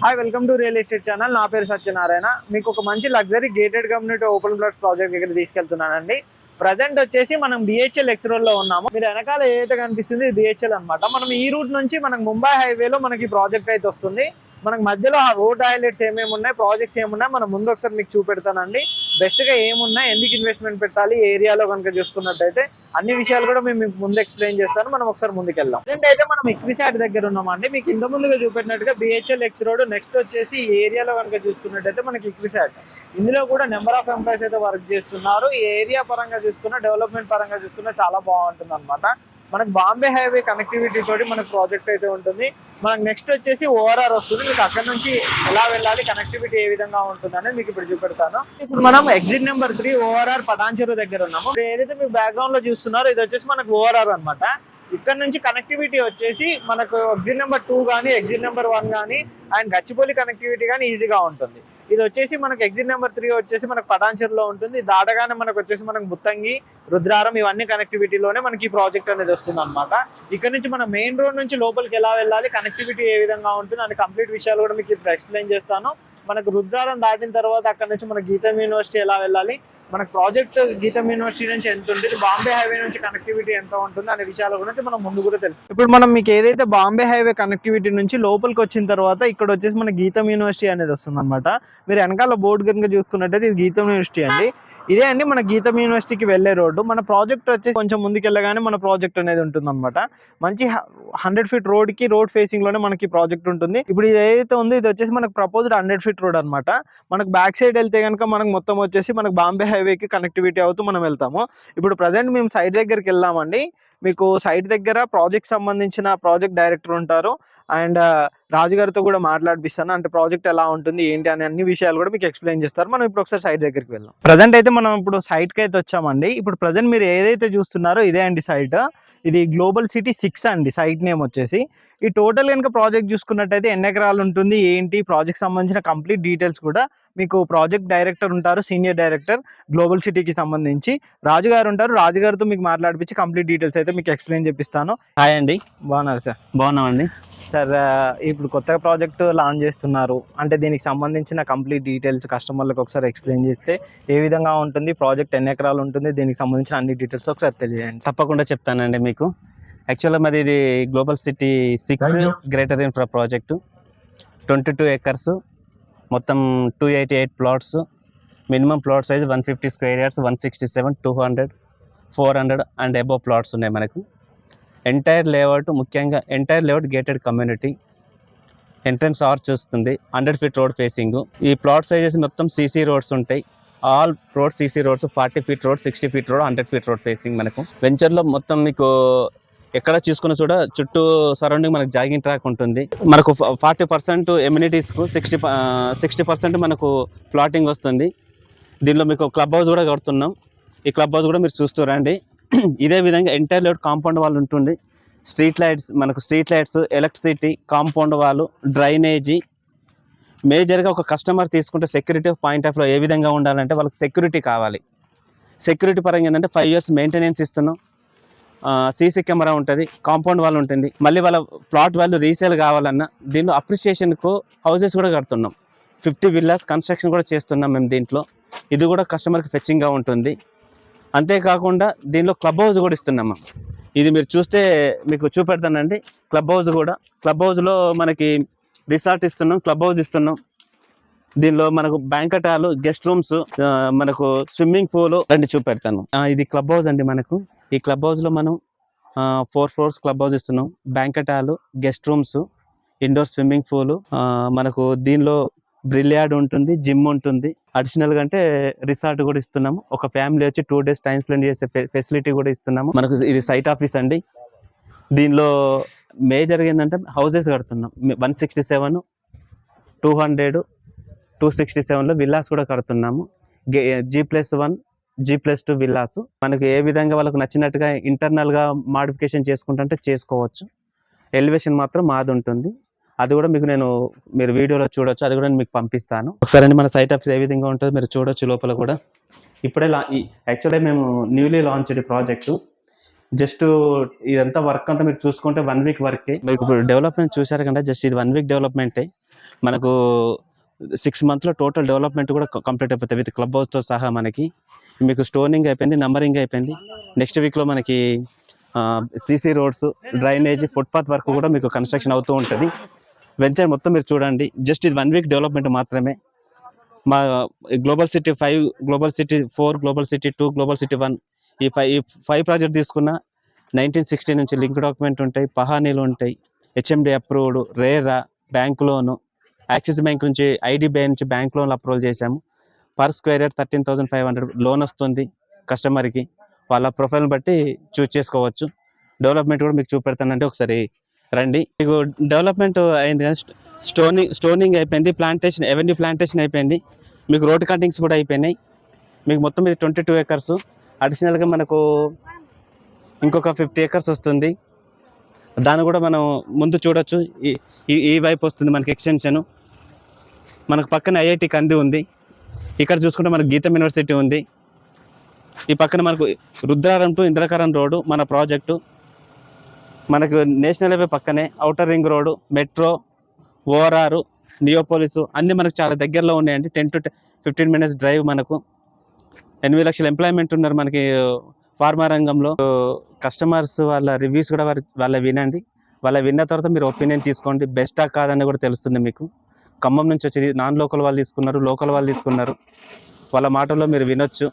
Hi welcome to real estate channel. నా పేరు సత్యనారాయణ. మీకు ఒక మంచి luxury gated community open plots project దగ్గర తీసుకెళ్తున్నానండి. ప్రజెంట్ వచ్చేసి మనం బిహెచ్ఎల్ ఎక్స్ రోడ్ లో ఉన్నాము. మీరు వెనకాల ఏదైతే కనిపిస్తుంది బిహెచ్ఎల్ అనమాట. మనం ఈ రూట్ నుంచి మనకు ముంబై హైవేలో మనకి ప్రాజెక్ట్ అయితే వస్తుంది. మనకు మధ్యలో ఆ రోడ్ హైలైట్స్ ఏమేమి ఉన్నాయి, ప్రాజెక్ట్స్ ఏమున్నాయి మనం ముందు ఒకసారి మీకు చూపెడతానండి. బెస్ట్ గా ఏమున్నాయి, ఎందుకు ఇన్వెస్ట్మెంట్ పెట్టాలి, ఏరియాలో కనుక చూసుకున్నట్టయితే అన్ని విషయాలు కూడా మేము మీకు ముందు ఎక్స్ప్లెయిన్ చేస్తాను. మనం ఒకసారి ముందుకెళ్దాం. అయితే మనం ఇక్రిసాట్ దగ్గర ఉన్నామండి. మీకు ఇంత ముందుగా చూపెట్టినట్టుగా బిహెచ్ఎల్ ఎక్స్ రోడ్ నెక్స్ట్ వచ్చేసి ఈ ఏరియాలో కనుక చూసుకున్నట్టయితే మనకి ఇక్రిసాట్. ఇందులో కూడా నెంబర్ ఆఫ్ ఎంప్లాయీస్ అయితే వర్క్ చేస్తున్నారు. ఈ ఏరియా పరంగా చూసుకున్న, డెవలప్మెంట్ పరంగా చూసుకున్న చాలా బాగుంటుంది అనమాట. మనకు బాంబే హైవే కనెక్టివిటీ తోటి మనకు ప్రాజెక్ట్ అయితే ఉంటుంది. మనకు నెక్స్ట్ వచ్చేసి ఓఆర్ఆర్ వస్తుంది. మీకు అక్కడ నుంచి ఎలా వెళ్ళాలి, కనెక్టివిటీ ఏ విధంగా ఉంటుంది అనేది మీకు ఇప్పుడు చూపెడతాను. ఇప్పుడు మనం ఎగ్జిట్ నెంబర్ 3 ఓఆర్ఆర్ పటాన్చెరు దగ్గర ఉన్నాము. ఏదైతే మీకు బ్యాక్గ్రౌండ్ లో చూస్తున్నారో ఇది వచ్చేసి మనకు ఓఆర్ఆర్ అనమాట. ఇక్కడ నుంచి కనెక్టివిటీ వచ్చేసి మనకు ఎగ్జిట్ నెంబర్ 2 కానీ ఎగ్జిట్ నెంబర్ 1 కానీ అండ్ గచ్చిబౌలి కనెక్టివిటీ కానీ ఈజీగా ఉంటుంది. ఇది వచ్చేసి మనకు ఎగ్జిట్ నెంబర్ 3 వచ్చేసి మనకు పటాన్చెరులో ఉంటుంది. దాటగానే మనకు వచ్చేసి మనకు ముత్తంగి, రుద్రారం ఇవన్నీ కనెక్టివిటీలోనే మనకి ఈ ప్రాజెక్ట్ అనేది వస్తుంది అనమాట. ఇక్కడ నుంచి మన మెయిన్ రోడ్ నుంచి లోపలికి ఎలా వెళ్ళాలి, కనెక్టివిటీ ఏ విధంగా ఉంటుంది అని కంప్లీట్ విషయాలు కూడా మీకు ఇప్పుడు ఎక్స్ప్లెయిన్ చేస్తాను. మనకు రుద్రారం దాటిన తర్వాత అక్కడ నుంచి మన గీతం యూనివర్సిటీ ఎలా వెళ్ళాలి, మనకు ప్రాజెక్ట్ గీతం యూనివర్సిటీ నుంచి ఎంత ఉంటుంది, బాంబే హైవే నుంచి కనెక్టివిటీ ఎంత ఉంటుంది అనే విషయాల గురించి మనం ముందు కూడా తెలుసు. ఇప్పుడు మనం మీకు ఏదైతే బాంబే హైవే కనెక్టివిటీ నుంచి లోపలికి వచ్చిన తర్వాత ఇక్కడ వచ్చేసి మన గీతం యూనివర్సిటీ అనేది వస్తుంది అనమాట. మీరు వెనకాల బోర్డు కనుక చూసుకున్నట్టయితే ఇది గీతం యూనివర్సిటీ అండి. ఇదే అండి మన గీతం యూనివర్సిటీకి వెళ్లే రోడ్డు. మన ప్రాజెక్ట్ వచ్చేసి కొంచెం ముందుకు వెళ్ళగానే మన ప్రాజెక్ట్ అనేది ఉంటుంది అనమాట. మంచి 100 ఫీట్ రోడ్ కి రోడ్ ఫేసింగ్ లోనే మనకి ప్రాజెక్ట్ ఉంటుంది. ఇప్పుడు ఇది ఏదైతే ఉందో ఇది వచ్చేసి మనకు ప్రపోజ్డ్ 100 ఫీట్ రోడ్ అనమాట. మనకు బ్యాక్ సైడ్ వెళ్తే కనుక మనకు మొత్తం వచ్చేసి మనకు బాంబే హైవేకి కనెక్టివిటీ అవుతూ మనం వెళ్తాము. ఇప్పుడు ప్రజెంట్ మేము సైట్ దగ్గరికి వెళ్దామండి. మీకు సైట్ దగ్గర ప్రాజెక్ట్ సంబంధించిన ప్రాజెక్ట్ డైరెక్టర్ ఉంటారు అండ్ రాజు గారితో కూడా మాట్లాడిపిస్తాను. అంటే ప్రాజెక్ట్ ఎలా ఉంటుంది ఏంటి అనే అన్ని విషయాలు కూడా మీకు ఎక్స్ప్లెయిన్ చేస్తారు. మనం ఇప్పుడు ఒకసారి సైట్ దగ్గరికి వెళ్దాం. ప్రజెంట్ అయితే మనం ఇప్పుడు సైట్ కి అయితే వచ్చామండి. ఇప్పుడు ప్రజెంట్ మీరు ఏదైతే చూస్తున్నారో ఇదే అండి సైట్. ఇది గ్లోబల్ సిటీ 6 అండి సైట్ నేమ్ వచ్చేసి. ఈ టోటల్ కనుక ప్రాజెక్ట్ చూసుకున్నట్టయితే ఎన్ని ఎకరాలు ఉంటుంది ఏంటి, ప్రాజెక్ట్ సంబంధించిన కంప్లీట్ డీటెయిల్స్ కూడా మీకు ప్రాజెక్ట్ డైరెక్టర్ ఉంటారు, సీనియర్ డైరెక్టర్ గ్లోబల్ సిటీకి సంబంధించి రాజు గారు ఉంటారు. రాజు గారితో మీకు మాట్లాడిపించి కంప్లీట్ డీటెయిల్స్ అయితే మీకు ఎక్స్ప్లెయిన్ చేపిస్తాను. హాయ్ అండి. బాగున్నారు సార్? బాగున్నామండి సార్. ఇప్పుడు కొత్తగా ప్రాజెక్ట్ లాంచ్ చేస్తున్నారు అంటే దీనికి సంబంధించిన కంప్లీట్ డీటెయిల్స్ కస్టమర్లకు ఒకసారి ఎక్స్ప్లెయిన్ చేస్తే ఏ విధంగా ఉంటుంది, ప్రాజెక్ట్ ఎన్ని ఎకరాలు ఉంటుంది, దీనికి సంబంధించిన అన్ని డీటెయిల్స్ ఒకసారి తెలియజేయండి. తప్పకుండా చెప్తానండి మీకు. యాక్చువల్గా మాది ఇది global city 6 greater infra project. 22 acres, మొత్తం 288 plots, minimum plot size 150 square yards, 167, 200, 400 and above plots ఉన్నాయి మనకు. ఎంటైర్ లేఅవుట్, ముఖ్యంగా entire layout gated community, entrance arch వస్తుంది, 100 ఫీట్ రోడ్ ఫేసింగ్. ఈ ప్లాట్ సైజెస్ మొత్తం సీసీ రోడ్స్ ఉంటాయి. All road CC roads, 40 feet road, 60 feet road, 100 feet road facing. మనకు వెంచర్లో మొత్తం మీకు ఎక్కడ చూసుకున్న చూడ చుట్టూ సరౌండింగ్ మనకు జాగింగ్ ట్రాక్ ఉంటుంది. మనకు 40% ఎమ్యూనిటీస్కు 60% మనకు ప్లాటింగ్ వస్తుంది. దీనిలో మీకు క్లబ్ హౌస్ కూడా కడుతున్నాం. ఈ క్లబ్ హౌస్ కూడా మీరు చూస్తూ రండి. ఇదే విధంగా ఎంటైర్ లేఅవుట్ కాంపౌండ్ వాల్ ఉంటుంది. Street lights, electricity, compound wall, drainage. మేజర్గా ఒక కస్టమర్ తీసుకుంటే సెక్యూరిటీ పాయింట్ ఆఫ్ లో ఏ విధంగా ఉండాలంటే వాళ్ళకి సెక్యూరిటీ కావాలి. సెక్యూరిటీ పరంగా ఏంటంటే 5 years మెయింటెనెన్స్ ఇస్తున్నాం. సీసీ కెమెరా ఉంటుంది, కాంపౌండ్ వాల్ ఉంటుంది. మళ్ళీ వాళ్ళ ప్లాట్ వాల్యూ రీసేల్ కావాలన్నా దీనిలో అప్రిషియేషన్కు హౌసెస్ కూడా కడుతున్నాం. 50 villas కన్స్ట్రక్షన్ కూడా చేస్తున్నాం మేము దీంట్లో. ఇది కూడా కస్టమర్కి ఫెచ్చింగ్గా ఉంటుంది. అంతేకాకుండా దీనిలో క్లబ్ హౌస్ కూడా ఇస్తున్నాము. ఇది మీరు చూస్తే మీకు చూపెడతానండి. క్లబ్ హౌస్లో మనకి రిసార్ట్ ఇస్తున్నాం, క్లబ్ హౌస్ ఇస్తున్నాం. దీనిలో మనకు బ్యాంకెట్ హాల్, గెస్ట్ రూమ్స్, మనకు స్విమ్మింగ్ పూల్ రండి చూపెడతాను. ఇది క్లబ్ హౌస్ అండి. మనకు ఈ క్లబ్ హౌస్లో మనం 4 floors క్లబ్ హౌస్ ఇస్తున్నాం. Banquet hall, guest rooms, indoor swimming pool, మనకు దీనిలో బ్రిలియార్డ్ ఉంటుంది, జిమ్ ఉంటుంది. అడిషనల్గా అంటే రిసార్ట్ కూడా ఇస్తున్నాము. ఒక ఫ్యామిలీ వచ్చి 2 days టైం స్పెండ్ చేసే ఫెసిలిటీ కూడా ఇస్తున్నాము. మనకు ఇది సైట్ ఆఫీస్ అండి. దీనిలో మేజర్గా ఏంటంటే హౌసెస్ కడుతున్నాం. 167, 200, 267లో విల్లాస్ కూడా కడుతున్నాము. G+1, G+2 villas. మనకు ఏ విధంగా వాళ్ళకు నచ్చినట్టుగా ఇంటర్నల్గా మాడిఫికేషన్ చేసుకుంటుంటే చేసుకోవచ్చు. ఎలివేషన్ మాత్రం మాది ఉంటుంది. అది కూడా మీకు మీరు వీడియోలో చూడొచ్చు. అది కూడా నేను మీకు పంపిస్తాను. ఒకసారి మన సైట్ ఆఫీస్ ఏ విధంగా ఉంటుందో మీరు చూడొచ్చు. లోపల కూడా ఇప్పుడే యాక్చువల్గా మేము న్యూలీ లాంచ్డ్ ప్రాజెక్టు. జస్ట్ ఇదంతా వర్క్ అంతా మీరు చూసుకుంటే 1 week వర్కే. మీకు ఇప్పుడు డెవలప్మెంట్ చూసారు కదా, జస్ట్ ఇది 1 week డెవలప్మెంటే. మనకు 6 monthsలో టోటల్ డెవలప్మెంట్ కూడా కంప్లీట్ అయిపోతుంది విత్ క్లబ్ హౌస్తో సహా. మనకి మీకు స్టోనింగ్ అయిపోయింది, నంబరింగ్ అయిపోయింది. నెక్స్ట్ వీక్లో మనకి CC roads, drainage, footpath work కూడా మీకు కన్స్ట్రక్షన్ అవుతూ ఉంటుంది. వెంచర్ మొత్తం మీరు చూడండి, జస్ట్ ఇది 1 week డెవలప్మెంట్ మాత్రమే. మా global city 5, global city 4, global city 2, global city 1 ఈ 5 ప్రాజెక్ట్ తీసుకున్న 1960 నుంచి లింక్ డాక్యుమెంట్ ఉంటాయి, పహానీలు ఉంటాయి, HMD approved, RERA, bank loan, axis bank నుంచి, ఐడిబిఐ నుంచి బ్యాంక్ లోన్ అప్రూవల్ చేశాము. పర్ స్క్వేర్ యార్డ్ 13,500 లోన్ వస్తుంది కస్టమర్కి. వాళ్ళ ప్రొఫైల్ని బట్టి చూస్ చేసుకోవచ్చు. డెవలప్మెంట్ కూడా మీకు చూపెడతానంటే ఒకసారి రండి. మీకు డెవలప్మెంట్ అయింది కానీ స్టోనింగ్ అయిపోయింది, ప్లాంటేషన్, ఎవెన్యూ ప్లాంటేషన్ అయిపోయింది, మీకు రోడ్ కటింగ్స్ కూడా అయిపోయినాయి. మీకు మొత్తం ఇది 22 acres. అడిషనల్గా మనకు ఇంకొక 50 acres వస్తుంది. దాన్ని కూడా మనం ముందు చూడొచ్చు. ఈ వైపు వస్తుంది మనకి ఎక్స్టెన్షన్. మనకు పక్కన ఐఐటి కంది ఉంది. ఇక్కడ చూసుకుంటే మనకు గీతం యూనివర్సిటీ ఉంది. ఈ పక్కన మనకు రుద్రారం టు ఇంద్రకరణ్ రోడ్డు మన ప్రాజెక్టు. మనకు నేషనల్ హైవే పక్కనే outer ring road, metro, ORR, Neopolis అన్నీ మనకు చాలా దగ్గరలో ఉన్నాయండి. 10 to 15 minutes డ్రైవ్. మనకు 8 లక్షల ఎంప్లాయ్మెంట్ ఉన్నారు మనకి ఫార్మా రంగంలో. కస్టమర్స్ వాళ్ళ రివ్యూస్ కూడా వాళ్ళ వినండి. వాళ్ళ విన్న తర్వాత మీరు ఒపీనియన్ తీసుకోండి, బెస్టా కాదని కూడా తెలుస్తుంది మీకు. ఖమ్మం నుంచి వచ్చి నాన్ లోకల్ వాళ్ళు తీసుకున్నారు, లోకల్ వాళ్ళు తీసుకున్నారు, వాళ్ళ మాటల్లో మీరు వినొచ్చు.